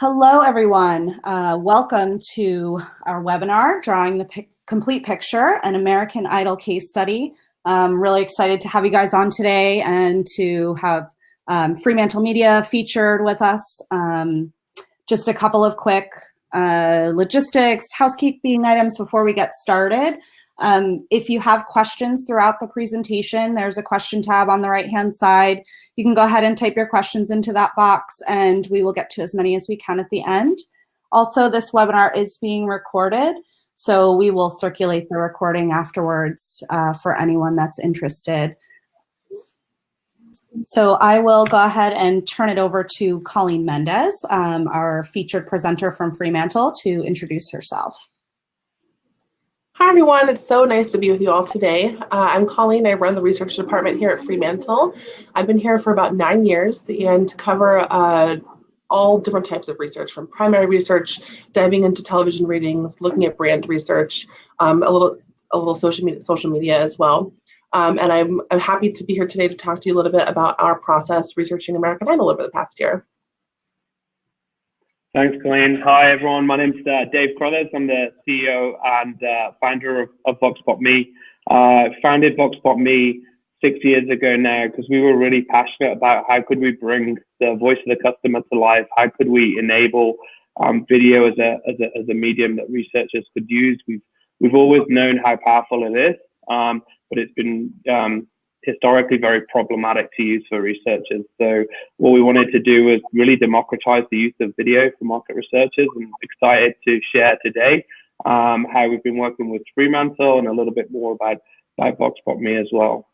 Hello, everyone. Welcome to our webinar, Drawing the Complete Picture, an American Idol case study. I'm really excited to have you guys on today and to have Fremantle Media featured with us. Just a couple of quick logistics, housekeeping items before we get started. If you have questions throughout the presentation, there's a question tab on the right-hand side. You can go ahead and type your questions into that box and we will get to as many as we can at the end. Also, this webinar is being recorded, so we will circulate the recording afterwards for anyone that's interested. So I will go ahead and turn it over to Colleen Mendez, our featured presenter from Fremantle, to introduce herself. Hi everyone, it's so nice to be with you all today. I'm Colleen, I run the research department here at Fremantle. I've been here for about 9 years and cover all different types of research, from primary research, diving into television ratings, looking at brand research, a little social media as well. And I'm happy to be here today to talk to you a little bit about our process researching American Idol over the past year. Thanks, Colleen. Hi, everyone. My name's Dave Crothers. I'm the CEO and founder of Voxpopme. Founded Voxpopme 6 years ago now because we were really passionate about how could we bring the voice of the customer to life. How could we enable video as a medium that researchers could use? We've always known how powerful it is, but it's been historically very problematic to use for researchers. So what we wanted to do was really democratize the use of video for market researchers, and excited to share today how we've been working with Fremantle and a little bit more about Voxpopme as well.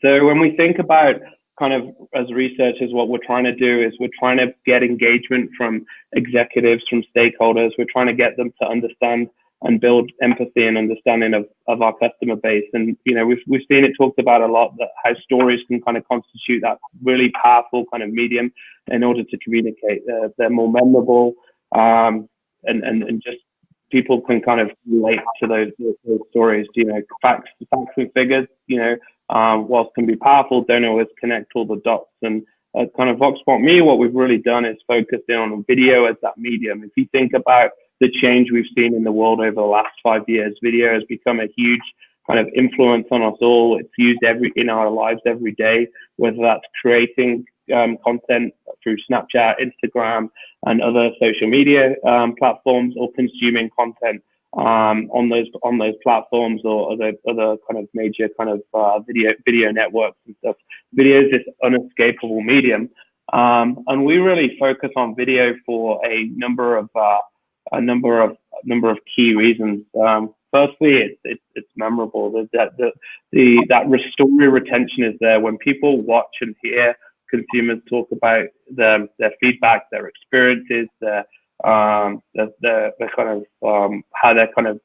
So when we think about kind of as researchers, what we're trying to do is we're trying to get engagement from executives, from stakeholders. We're trying to get them to understand and build empathy and understanding of our customer base. And, you know, we've seen it talked about a lot, that how stories can kind of constitute that really powerful kind of medium in order to communicate. They're more memorable, and just people can kind of relate to those stories. You know, facts and figures, you know, whilst can be powerful, don't always connect all the dots. And kind of Voxpopme, what we've really done is focus in on video as that medium. If you think about the change we've seen in the world over the last 5 years, video has become a huge kind of influence on us all. It's used in our lives every day, whether that's creating content through Snapchat, Instagram, and other social media platforms, or consuming content on those platforms, or other kind of major kind of video networks and stuff. Video is this unescapable medium, and we really focus on video for a number of key reasons. Firstly, it's memorable. That story retention is there when people watch and hear consumers talk about their feedback, their experiences, their kind of how they're kind of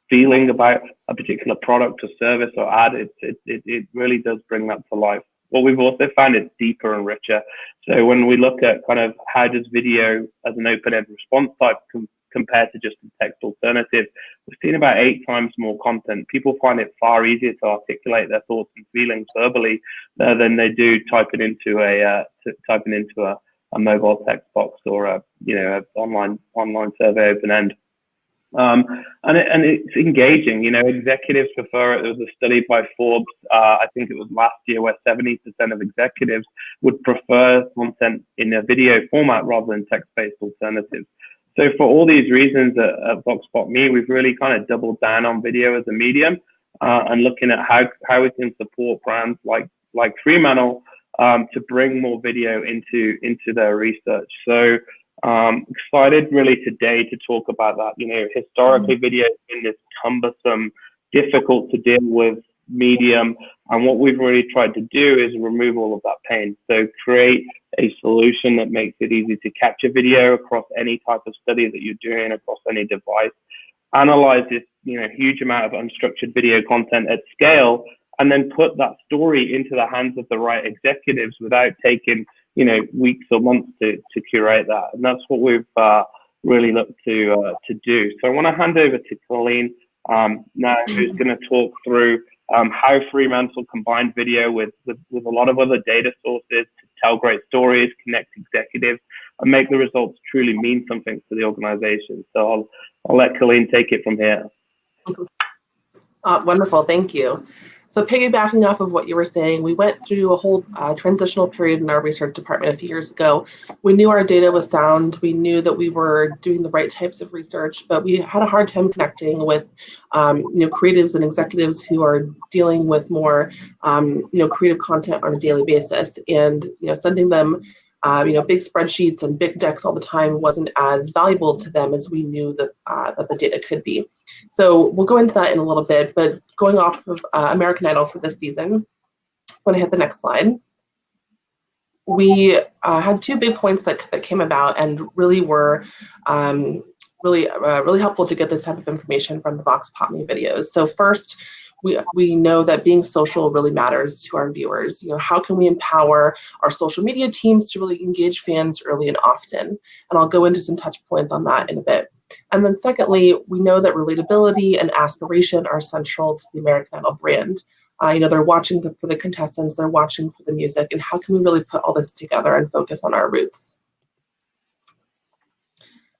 feeling about a particular product or service or ad. It really does bring that to life. What we've also found is deeper and richer. So when we look at kind of how does video as an open-end response type compared to just a text alternative, we've seen about 8 times more content. People find it far easier to articulate their thoughts and feelings verbally than they do typing into a mobile text box or a online survey open end. And it's engaging. You know, executives prefer it. There was a study by Forbes, I think it was last year, where 70% of executives would prefer content in a video format rather than text-based alternatives. So for all these reasons at Voxpopme, we've really kind of doubled down on video as a medium, and looking at how we can support brands like Fremantle to bring more video into their research. So excited really today to talk about that. You know, historically video has been this cumbersome, difficult to deal with medium, and what we've really tried to do is remove all of that pain. So create a solution that makes it easy to capture video across any type of study that you're doing, across any device, analyze this, you know, huge amount of unstructured video content at scale, and then put that story into the hands of the right executives without taking, you know, weeks or months to curate that. And that's what we've really looked to do. So I want to hand over to Colleen now, who's going to talk through how Fremantle combined video with a lot of other data sources to tell great stories, connect executives, and make the results truly mean something to the organization. So I'll let Colleen take it from here. Wonderful, thank you. So piggybacking off of what you were saying, we went through a whole transitional period in our research department a few years ago. We knew our data was sound. We knew that we were doing the right types of research, but we had a hard time connecting with creatives and executives who are dealing with more creative content on a daily basis, and sending them big spreadsheets and big decks all the time wasn't as valuable to them as we knew that the data could be. So we'll go into that in a little bit, but going off of American Idol for this season, when I hit the next slide, we had two big points that came about and really were really helpful to get this type of information from the Voxpopme videos. So first, we know that being social really matters to our viewers. How can we empower our social media teams to really engage fans early and often? And I'll go into some touch points on that in a bit. And then secondly, we know that relatability and aspiration are central to the American Idol brand. They're watching for the contestants, they're watching for the music, and how can we really put all this together and focus on our roots?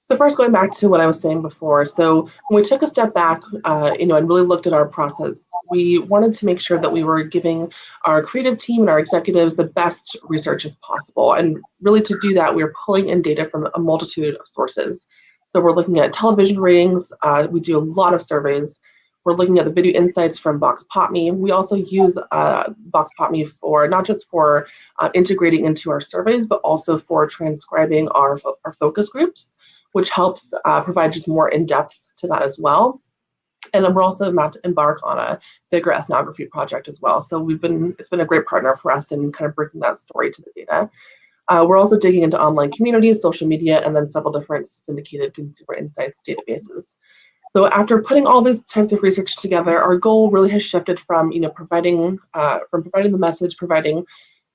So first, going back to what I was saying before, so when we took a step back, and really looked at our process, we wanted to make sure that we were giving our creative team and our executives the best research as possible. And really to do that, we were pulling in data from a multitude of sources. So we're looking at television ratings. We do a lot of surveys. We're looking at the video insights from Voxpopme. We also use Voxpopme for not just for integrating into our surveys, but also for transcribing our focus groups, which helps provide just more in-depth to that as well. And then we're also about to embark on a bigger ethnography project as well. So it's been a great partner for us in kind of bringing that story to the data. We're also digging into online communities, social media, and then several different syndicated consumer insights databases. So after putting all these types of research together, our goal really has shifted from providing the message, providing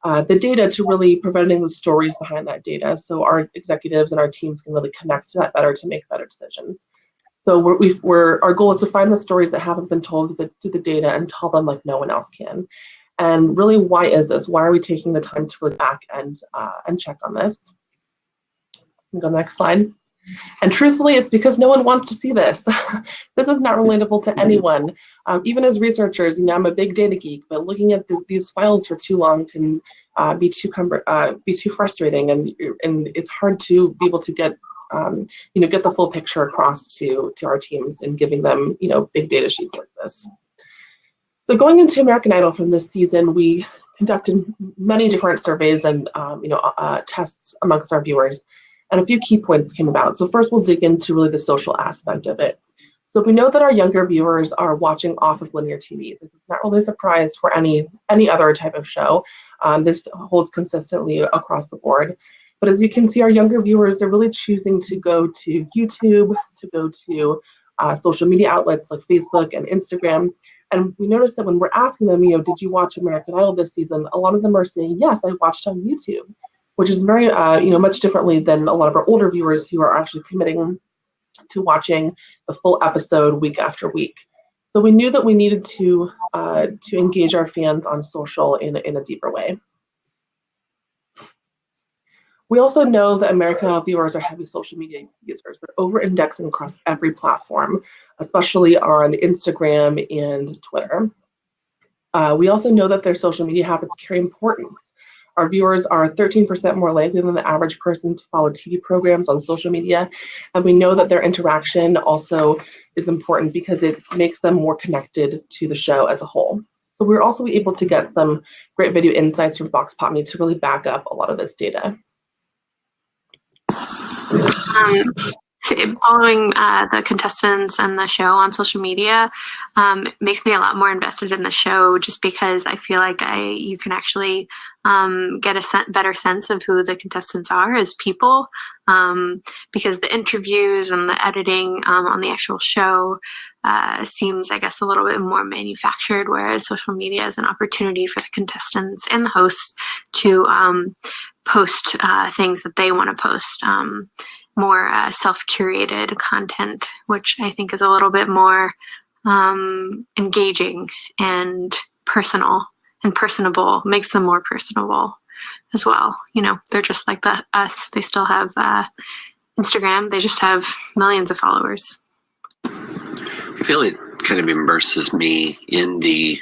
the data, to really providing the stories behind that data, so our executives and our teams can really connect to that better to make better decisions. So our goal is to find the stories that haven't been told to the data and tell them like no one else can. And really, why is this? Why are we taking the time to really back and check on this? Go to the next slide. And truthfully, it's because no one wants to see this. This is not relatable to anyone. Even as researchers, I'm a big data geek, but looking at these files for too long can be too frustrating, and it's hard to be able to get the full picture across to our teams and giving them big data sheets like this. So going into American Idol from this season, we conducted many different surveys and tests amongst our viewers. And a few key points came about. So first, we'll dig into really the social aspect of it. So we know that our younger viewers are watching off of linear TV. This is not really a surprise for any other type of show. This holds consistently across the board. But as you can see, our younger viewers are really choosing to go to YouTube, to go to social media outlets like Facebook and Instagram. And we noticed that when we're asking them, did you watch American Idol this season? A lot of them are saying, yes, I watched on YouTube, which is very, much differently than a lot of our older viewers who are actually committing to watching the full episode week after week. So we knew that we needed to engage our fans on social in a deeper way. We also know that American Idol viewers are heavy social media users. They're over-indexing across every platform, especially on Instagram and Twitter. We also know that their social media habits carry importance. Our viewers are 13% more likely than the average person to follow TV programs on social media. And we know that their interaction also is important because it makes them more connected to the show as a whole. So we're also able to get some great video insights from Voxpopme to really back up a lot of this data. Following the contestants and the show on social media makes me a lot more invested in the show, just because I feel like you can actually get a better sense of who the contestants are as people, because the interviews and the editing on the actual show seems, I guess, a little bit more manufactured, whereas social media is an opportunity for the contestants and the hosts to post things that they want to post. More self-curated content, which I think is a little bit more engaging and personal and personable, makes them more personable. as well. They're just like us. They still have Instagram. They just have millions of followers. I feel it kind of immerses me in the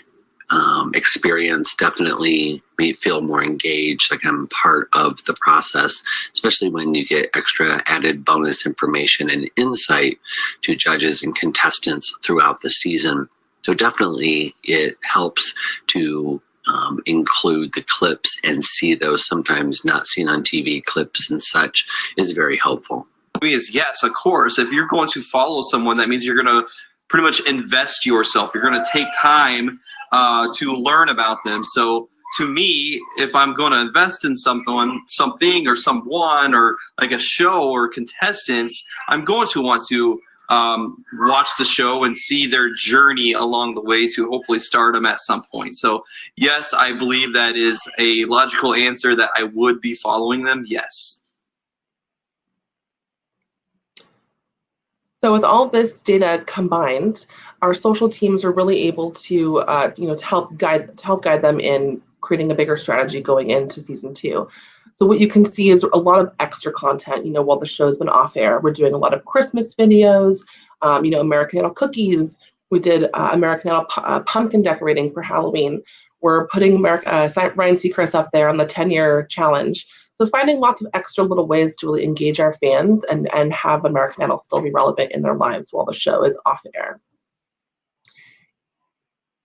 experience, definitely me feel more engaged, like I'm part of the process, especially when you get extra added bonus information and insight to judges and contestants throughout the season. So definitely it helps to include the clips and see those sometimes not seen on TV clips and such is very helpful. Is yes, of course. If you're going to follow someone, that means you're going to pretty much invest yourself. You're going to take time to learn about them. So to me, if I'm going to invest in something or someone or like a show or contestants, I'm going to want to watch the show and see their journey along the way to hopefully stardom at some point. So yes, I believe that is a logical answer, that I would be following them. Yes. So with all this data combined, our social teams are really able to, to help guide them in creating a bigger strategy going into season 2. So what you can see is a lot of extra content. While the show's been off air, we're doing a lot of Christmas videos. American Idol cookies. We did American Idol pumpkin decorating for Halloween. We're putting Ryan Seacrest up there on the 10-year challenge. So finding lots of extra little ways to really engage our fans and have American Idol still be relevant in their lives while the show is off air.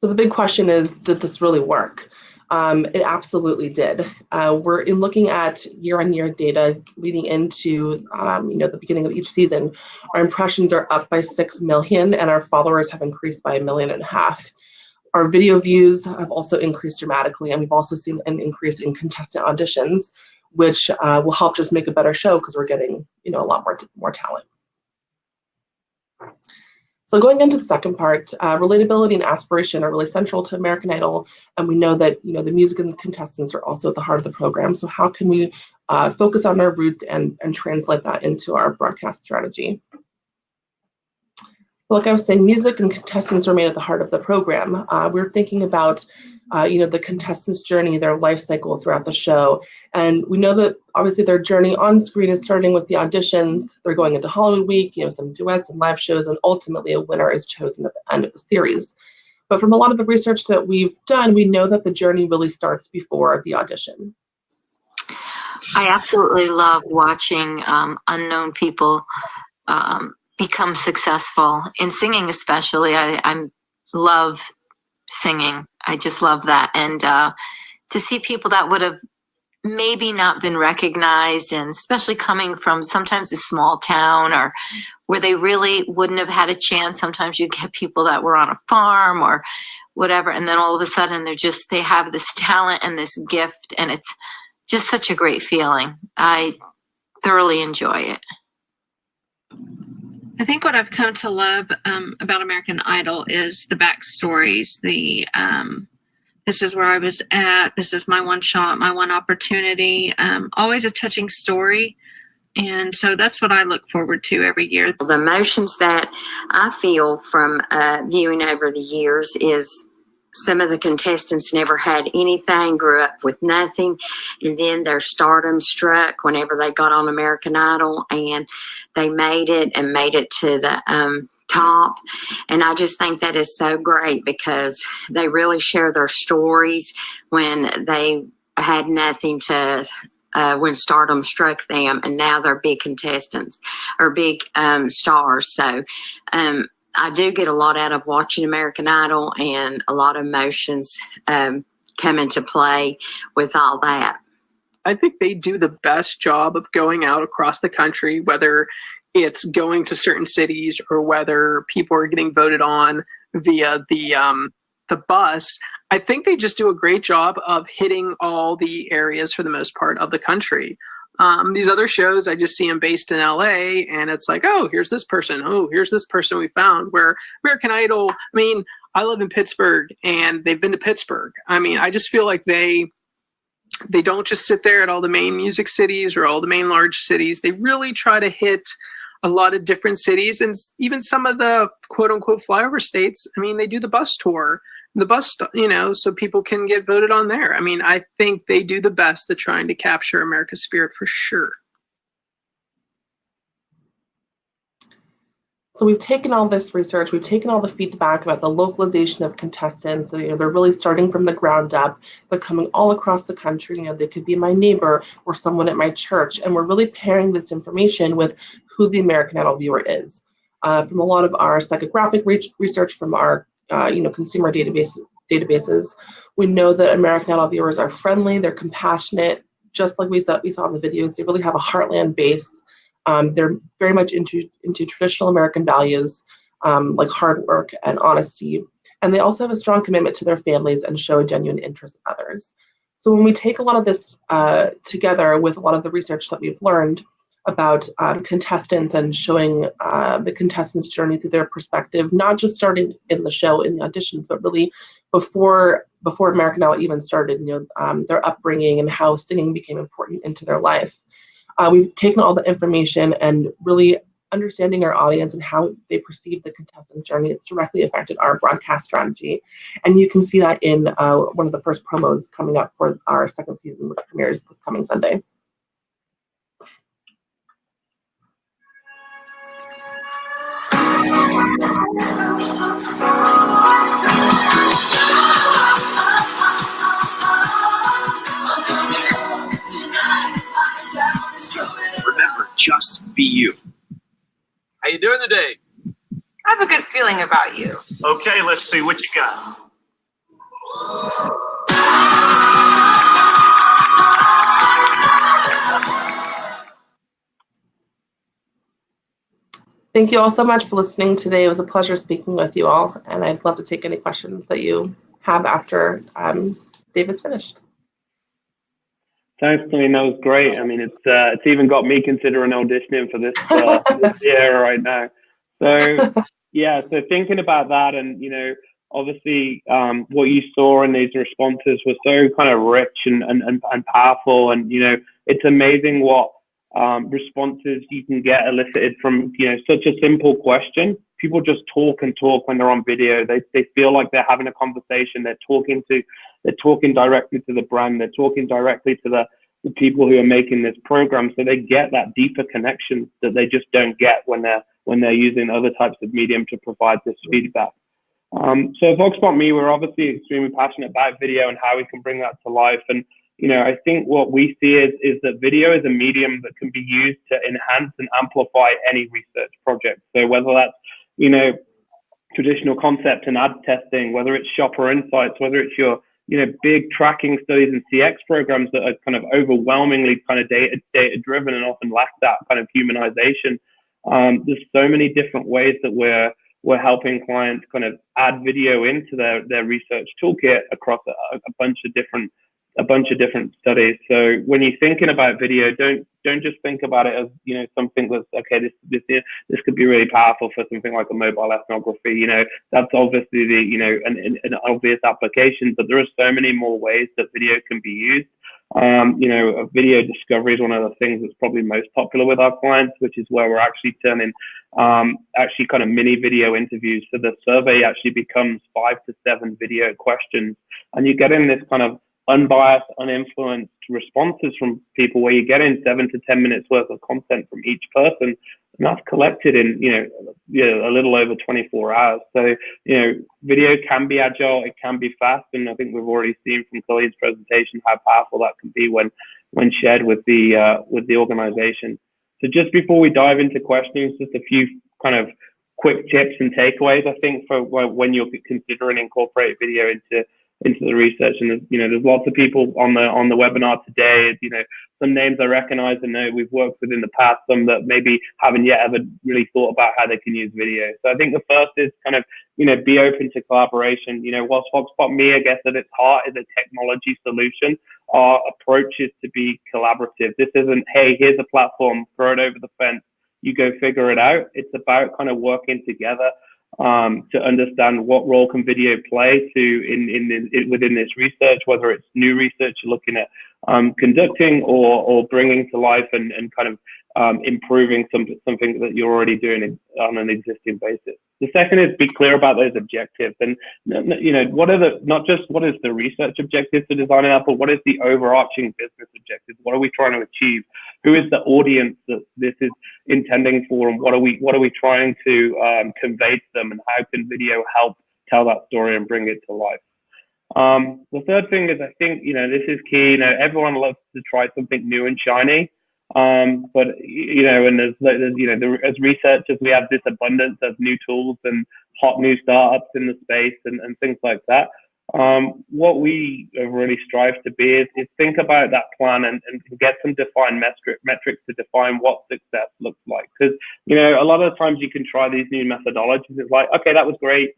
So the big question is, did this really work? It absolutely did. We're looking at year-on-year data leading into the beginning of each season. Our impressions are up by 6 million, and our followers have increased by 1.5 million. Our video views have also increased dramatically, and we've also seen an increase in contestant auditions, which will help just make a better show because we're getting a lot more talent. So going into the second part, relatability and aspiration are really central to American Idol, and we know that the music and the contestants are also at the heart of the program. So how can we focus on our roots and translate that into our broadcast strategy? So like I was saying, music and contestants remain at the heart of the program. We're thinking about the contestants' journey, their life cycle throughout the show. And we know that obviously their journey on screen is starting with the auditions. They're going into Halloween week, some duets and live shows, and ultimately a winner is chosen at the end of the series. But from a lot of the research that we've done, we know that the journey really starts before the audition. I absolutely love watching unknown people become successful in singing, especially. I love singing. I just love that. And to see people that would have maybe not been recognized, and especially coming from sometimes a small town or where they really wouldn't have had a chance. Sometimes you get people that were on a farm or whatever, and then all of a sudden they have this talent and this gift, and it's just such a great feeling. I thoroughly enjoy it. I think what I've come to love about American Idol is the backstories. This is where I was at. This is my one shot, my one opportunity. Always a touching story. And so that's what I look forward to every year. The emotions that I feel from viewing over the years is some of the contestants never had anything, grew up with nothing, and then their stardom struck whenever they got on American Idol, and they made it to the top. And I just think that is so great because they really share their stories when they had nothing to when stardom struck them, and now they're big contestants or big stars. So I do get a lot out of watching American Idol, and a lot of emotions come into play with all that. I think they do the best job of going out across the country, whether it's going to certain cities or whether people are getting voted on via the bus. I think they just do a great job of hitting all the areas for the most part of the country. These other shows, I just see them based in LA, and it's like, oh, here's this person. Oh, here's this person we found. Where American Idol, I live in Pittsburgh, and they've been to Pittsburgh. I just feel like they don't just sit there at all the main music cities or all the main large cities. They really try to hit a lot of different cities, and even some of the quote unquote flyover states. They do the bus tour. the bus, so people can get voted on there. I mean, I think they do the best at trying to capture America's spirit for sure. So we've taken all this research, we've taken all the feedback about the localization of contestants. So, they're really starting from the ground up. They're coming all across the country. They could be my neighbor or someone at my church. And we're really pairing this information with who the American Idol viewer is. From a lot of our psychographic research from our consumer databases, we know that American Idol viewers are friendly, they're compassionate, just like we saw in the videos. They really have a heartland base. They're very much into traditional American values, like hard work and honesty. And they also have a strong commitment to their families and show a genuine interest in others. So when we take a lot of this together with a lot of the research that we've learned about contestants and showing the contestants' journey through their perspective, not just starting in the show, in the auditions, but really before American Idol even started, their upbringing and how singing became important into their life. We've taken all the information and really understanding our audience and how they perceive the contestant journey. It's directly affected our broadcast strategy. And you can see that in one of the first promos coming up for our second season, which premieres this coming Sunday. Remember, just be you. How you doing today? I have a good feeling about you. Okay, let's see what you got. Thank you all so much for listening today. It was a pleasure speaking with you all, and I'd love to take any questions that you have after David's finished. Thanks, Colleen. That was great. I mean, it's even got me considering auditioning for this year right now. So yeah, so thinking about that, and obviously what you saw in these responses was so kind of rich and powerful, and it's amazing what responses you can get elicited from such a simple question. People just talk and talk when they're on video. They feel like they're having a conversation. They're talking directly to the brand. They're talking directly to the people who are making this program. So they get that deeper connection that they just don't get when they're using other types of medium to provide this feedback. So at Voxpopme, we're obviously extremely passionate about video and how we can bring that to life. And I think what we see is that video is a medium that can be used to enhance and amplify any research project. So whether that's traditional concept and ad testing, whether it's shopper insights, whether it's your big tracking studies and CX programs that are kind of overwhelmingly kind of data driven and often lack that kind of humanization. There's so many different ways that we're helping clients kind of add video into their research toolkit across a bunch of different studies. So when you're thinking about video, don't just think about it as something that's okay. This could be really powerful for something like a mobile ethnography. That's obviously an obvious application, but there are so many more ways that video can be used. Video discovery is one of the things that's probably most popular with our clients, which is where we're actually turning actually kind of mini video interviews. So the survey actually becomes 5 to 7 video questions, and you get in this kind of unbiased, uninfluenced responses from people where you're getting 7 to 10 minutes worth of content from each person, and that's collected in a little over 24 hours. So video can be agile, it can be fast, and I think we've already seen from Colleen's presentation how powerful that can be when shared with the organization. So just before we dive into questions, just a few kind of quick tips and takeaways, I think, for when you're considering incorporating video into the research. And there's lots of people on the webinar today. Some names I recognize and know we've worked with in the past, some that maybe haven't yet ever really thought about how they can use video. So I think the first is kind of be open to collaboration. Whilst Voxpopme, I guess at its heart, is a technology solution, our approach is to be collaborative. This isn't, hey, here's a platform, throw it over the fence, you go figure it out. It's about kind of working together to understand what role can video play within this research, whether it's new research you're looking at conducting or bringing to life and kind of improving something that you're already doing on an existing basis. The second is be clear about those objectives, and what are not just what is the research objective to design an app, but what is the overarching business objective? What are we trying to achieve? Who is the audience that this is intending for, and what are we trying to convey to them, and how can video help tell that story and bring it to life? The third thing is, I think this is key. Everyone loves to try something new and shiny. But and as researchers, we have this abundance of new tools and hot new startups in the space and things like that. What we really strive to be is think about that plan and get some defined metrics to define what success looks like. Because a lot of the times you can try these new methodologies. It's like, okay, that was great.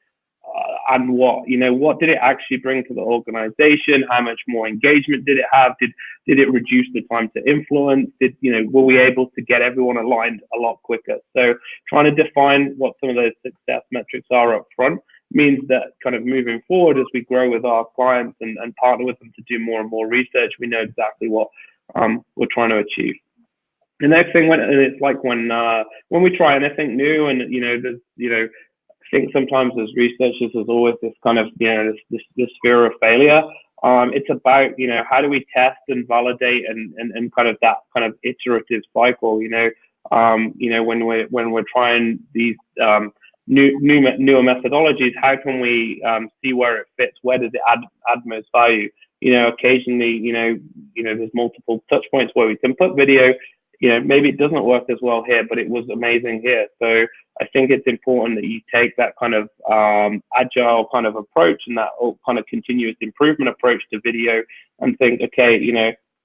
And what did it actually bring to the organization? How much more engagement did it have? Did it reduce the time to influence? Were we able to get everyone aligned a lot quicker? So trying to define what some of those success metrics are up front means that kind of moving forward as we grow with our clients and partner with them to do more and more research, we know exactly what we're trying to achieve. The next thing, it's like when we try anything new, and there's I think sometimes as researchers, there's always this kind of this fear of failure. It's about how do we test and validate and kind of that kind of iterative cycle. When we're trying these newer methodologies, how can we see where it fits? Where does it add most value? Occasionally, there's multiple touch points where we can put video. Maybe it doesn't work as well here, but it was amazing here. So I think it's important that you take that kind of agile kind of approach and that kind of continuous improvement approach to video and think, okay,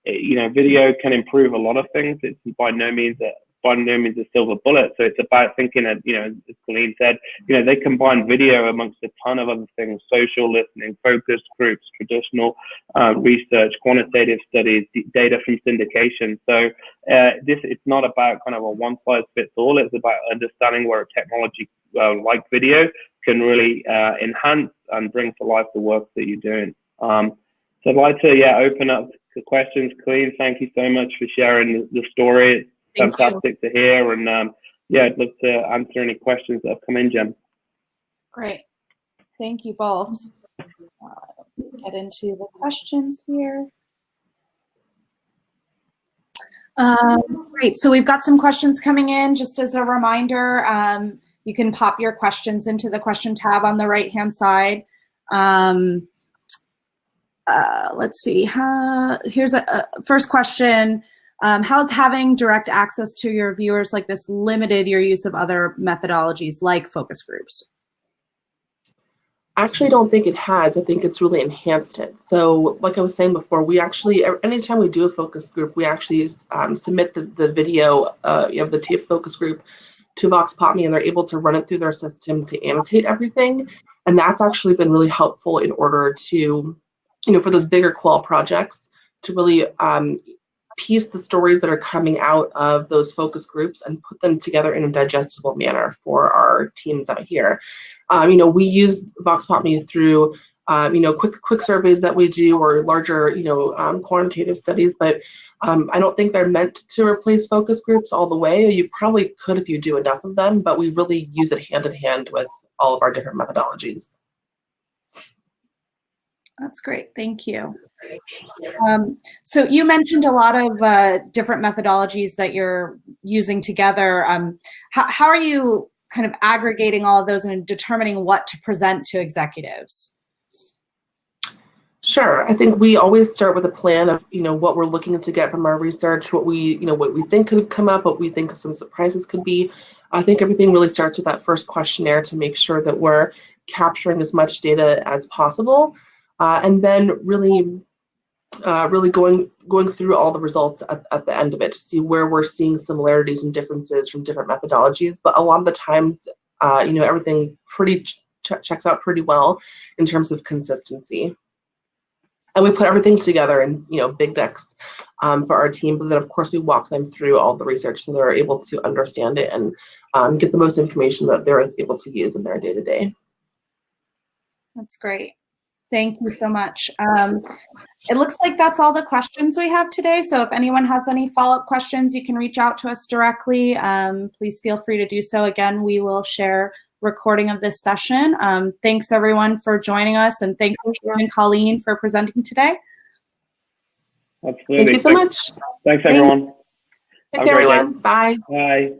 video can improve a lot of things. It's by no means a silver bullet. So it's about thinking that, as Colleen said, they combine video amongst a ton of other things: social listening, focus groups, traditional research, quantitative studies, data from syndication. So it's not about kind of a one size fits all. It's about understanding where a technology like video can really enhance and bring to life the work that you're doing. So I'd like to open up to questions. Colleen, thank you so much for sharing the story. It's fantastic to hear, and I'd love to answer any questions that have come in, Jen. Great, thank you both. Get into the questions here. Great, so we've got some questions coming in. Just as a reminder, you can pop your questions into the question tab on the right-hand side. Let's see. Here's a first question. How's having direct access to your viewers like this limited your use of other methodologies like focus groups? I actually don't think it has. I think it's really enhanced it. So like I was saying before, we actually, anytime we do a focus group, we actually submit the video of the tape focus group to Voxpopme, and they're able to run it through their system to annotate everything. And that's actually been really helpful in order to, for those bigger qual projects, to really piece the stories that are coming out of those focus groups and put them together in a digestible manner for our teams out here. We use Voxpopme through, quick surveys that we do, or larger, quantitative studies, but I don't think they're meant to replace focus groups all the way. You probably could if you do enough of them, but we really use it hand in hand with all of our different methodologies. That's great, thank you. So you mentioned a lot of different methodologies that you're using together. How are you kind of aggregating all of those and determining what to present to executives? Sure, I think we always start with a plan of what we're looking to get from our research, what we think could come up, what we think some surprises could be. I think everything really starts with that first questionnaire to make sure that we're capturing as much data as possible. And then really going through all the results at the end of it to see where we're seeing similarities and differences from different methodologies. But a lot of the times, everything checks out pretty well in terms of consistency. And we put everything together in big decks for our team. But then of course we walk them through all the research so they're able to understand it and get the most information that they're able to use in their day-to-day. That's great. Thank you so much. It looks like that's all the questions we have today. So if anyone has any follow-up questions, you can reach out to us directly. Please feel free to do so. Again, we will share recording of this session. Thanks everyone for joining us, and thanks Steve and Colleen for presenting today. Absolutely. Thank you so much. Thanks everyone. Take care, everyone. Bye. Bye.